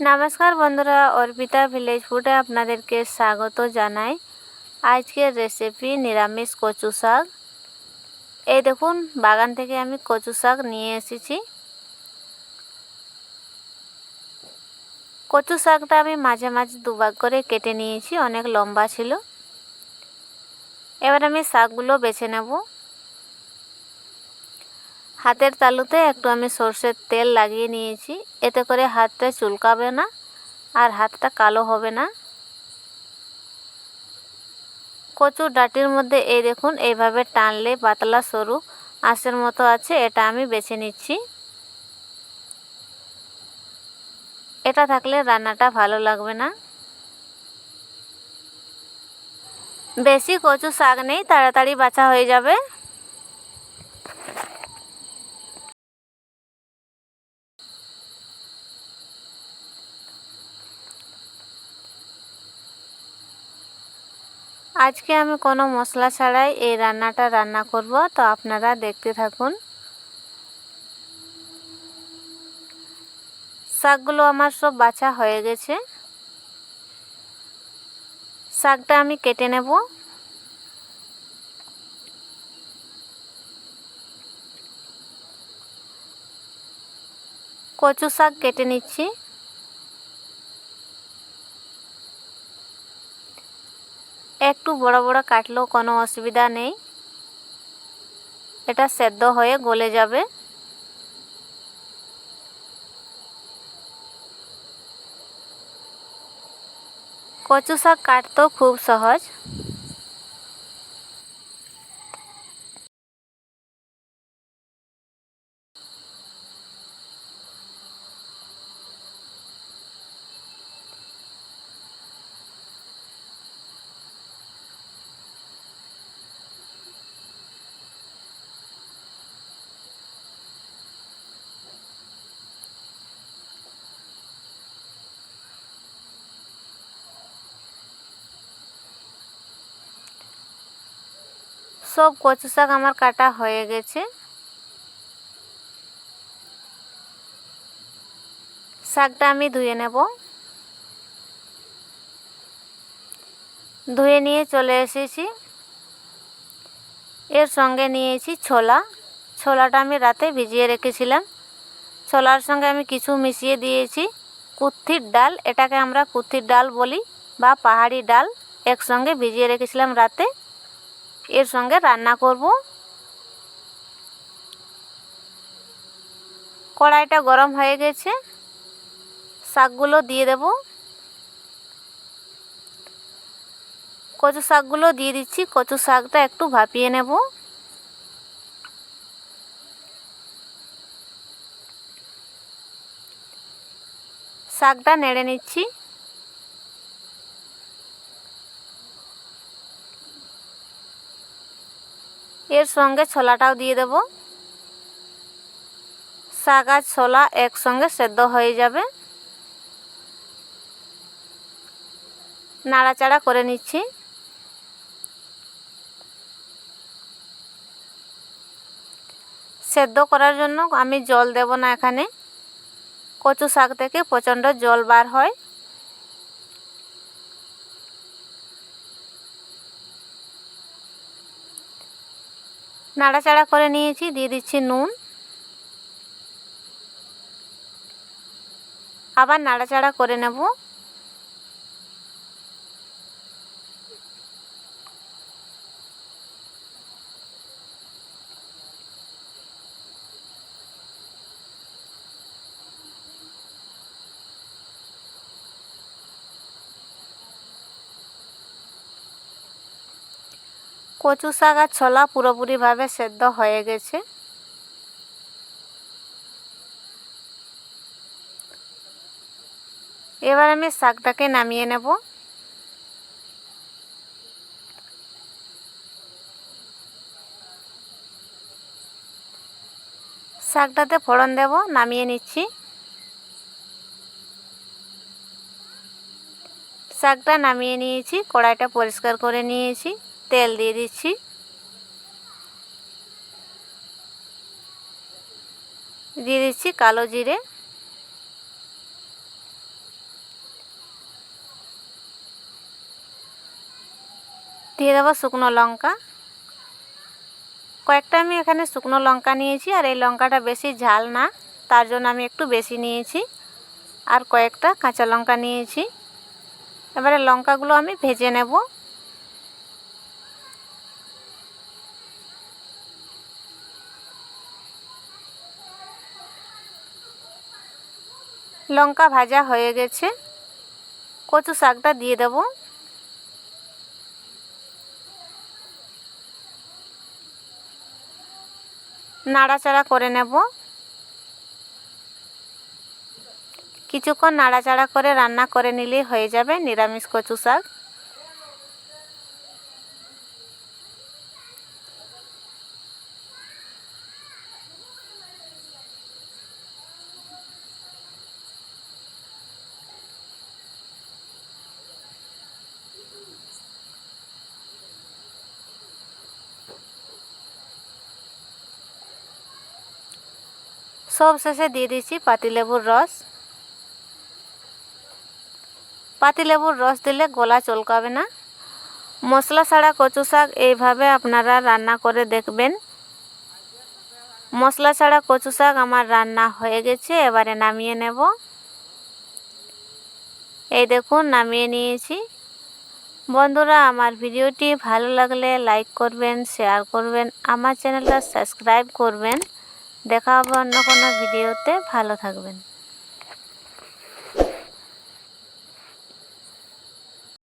নমস্কার বন্ধুরা, অর্পিতা ভিলেজ ফুডে আপনাদেরকে স্বাগত জানাই। আজকের রেসিপি নিরামিষ কচু শাক। এই দেখুন, বাগান থেকে আমি কচু শাক নিয়ে এসেছি। কচু শাকটা আমি মাঝে মাঝে দুভাগ করে কেটে নিয়েছি, অনেক লম্বা ছিল। এবার আমি শাকগুলো বেছে নেব। হাতের তালুতে একটু আমি সর্ষের তেল লাগিয়ে নিয়েছি, এতে করে হাতটা চুলকাবে না আর হাতটা কালো হবে না। কচুর ডাঁটির মধ্যে এই দেখুন, এইভাবে টানলে পাতলা সরু আঁশের মতো আছে, এটা আমি বেছে নিচ্ছি। এটা থাকলে রান্নাটা ভালো লাগবে না। বেশি কচু শাক নেই, তাড়াতাড়ি বাছা হয়ে যাবে। আজকে আমি কোনো মশলা ছাড়াই এই রান্নাটা রান্না করব, তো আপনারা দেখতে থাকুন। শাকগুলো আমার সব বাছা হয়ে গেছে। শাকটা আমি কেটে নেব। কচু শাক কেটে নিচ্ছি। একটু বড় বড় কাটলেও কোনো অসুবিধা নেই, এটা সেদ্ধ হয়ে গলে যাবে। কচু শাক কাটতেও খুব সহজ। সব কচু শাক আমার কাটা হয়ে গেছে। শাকটা আমি ধুয়ে নেব। ধুয়ে নিয়ে চলে এসেছি। এর সঙ্গে নিয়েছি ছোলা। ছোলাটা আমি রাতে ভিজিয়ে রেখেছিলাম। ছোলার সঙ্গে আমি কিছু মিশিয়ে দিয়েছি কুত্থির ডাল, এটাকে আমরা কুত্থির ডাল বলি বা পাহাড়ি ডাল। একসঙ্গে ভিজিয়ে রেখেছিলাম রাতে। এর সঙ্গে রান্না করব। কড়াইটা গরম হয়ে গেছে, শাকগুলো দিয়ে দেব। কচু শাকগুলো দিয়ে দিচ্ছি। কচু শাকটা একটু ভাপিয়ে নেব। শাকটা নেড়ে নিচ্ছি। এর সঙ্গে ছোলাটাও দিয়ে দেব। শাক আর ছোলা একসঙ্গে সেদ্ধ হয়ে যাবে। নাড়াচাড়া করে নিচ্ছি। সেদ্ধ করার জন্য আমি জল দেব না এখানে। কচু শাক থেকে প্রচণ্ড জল বার হয়। নাড়াচাড়া করে নিয়েছি, দিয়ে দিচ্ছি নুন। আবার নাড়াচাড়া করে নেব। কচু শাক আর ছোলা পুরোপুরিভাবে সেদ্ধ হয়ে গেছে। এবার আমি শাকটাকে নামিয়ে নেব। শাকটাতে ফোড়ন দেব, নামিয়ে নিচ্ছি। শাকটা নামিয়ে নিয়েছি, কড়াইটা পরিষ্কার করে নিয়েছি। তেল দিয়ে দিচ্ছি। দিয়ে দিচ্ছি কালো জিরে। দিয়ে দেবো শুকনো লঙ্কা। কয়েকটা আমি এখানে শুকনো লঙ্কা নিয়েছি, আর এই লঙ্কাটা বেশি ঝাল না, তার জন্য আমি একটু বেশি নিয়েছি। আর কয়েকটা কাঁচা লঙ্কা নিয়েছি। এবারে লঙ্কাগুলো আমি ভেজে নেব। লঙ্কা ভাজা হয়ে গেছে, কচু শাকটা দিয়ে দেব। নাড়াচাড়া করে নেব। কিছুক্ষণ নাড়াচাড়া করে রান্না করে নিলেই হয়ে যাবে নিরামিষ কচু শাক। সব শেষে দিয়ে দিচ্ছি পাতিলেবুর রস। পাতিলেবুর রস দিলে গলা চলকাবে না। মশলা ছাড়া কচু শাক এইভাবে আপনারা রান্না করে দেখবেন। মশলা ছাড়া কচু শাক আমার রান্না হয়ে গেছে, এবারে নামিয়ে নেব। এই দেখুন নামিয়ে নিয়েছি। বন্ধুরা, আমার ভিডিওটি ভালো লাগলে লাইক করবেন, শেয়ার করবেন, আমার চ্যানেলটা সাবস্ক্রাইব করবেন। দেখা হবে অন্য কোনো ভিডিওতে। ভালো থাকবেন।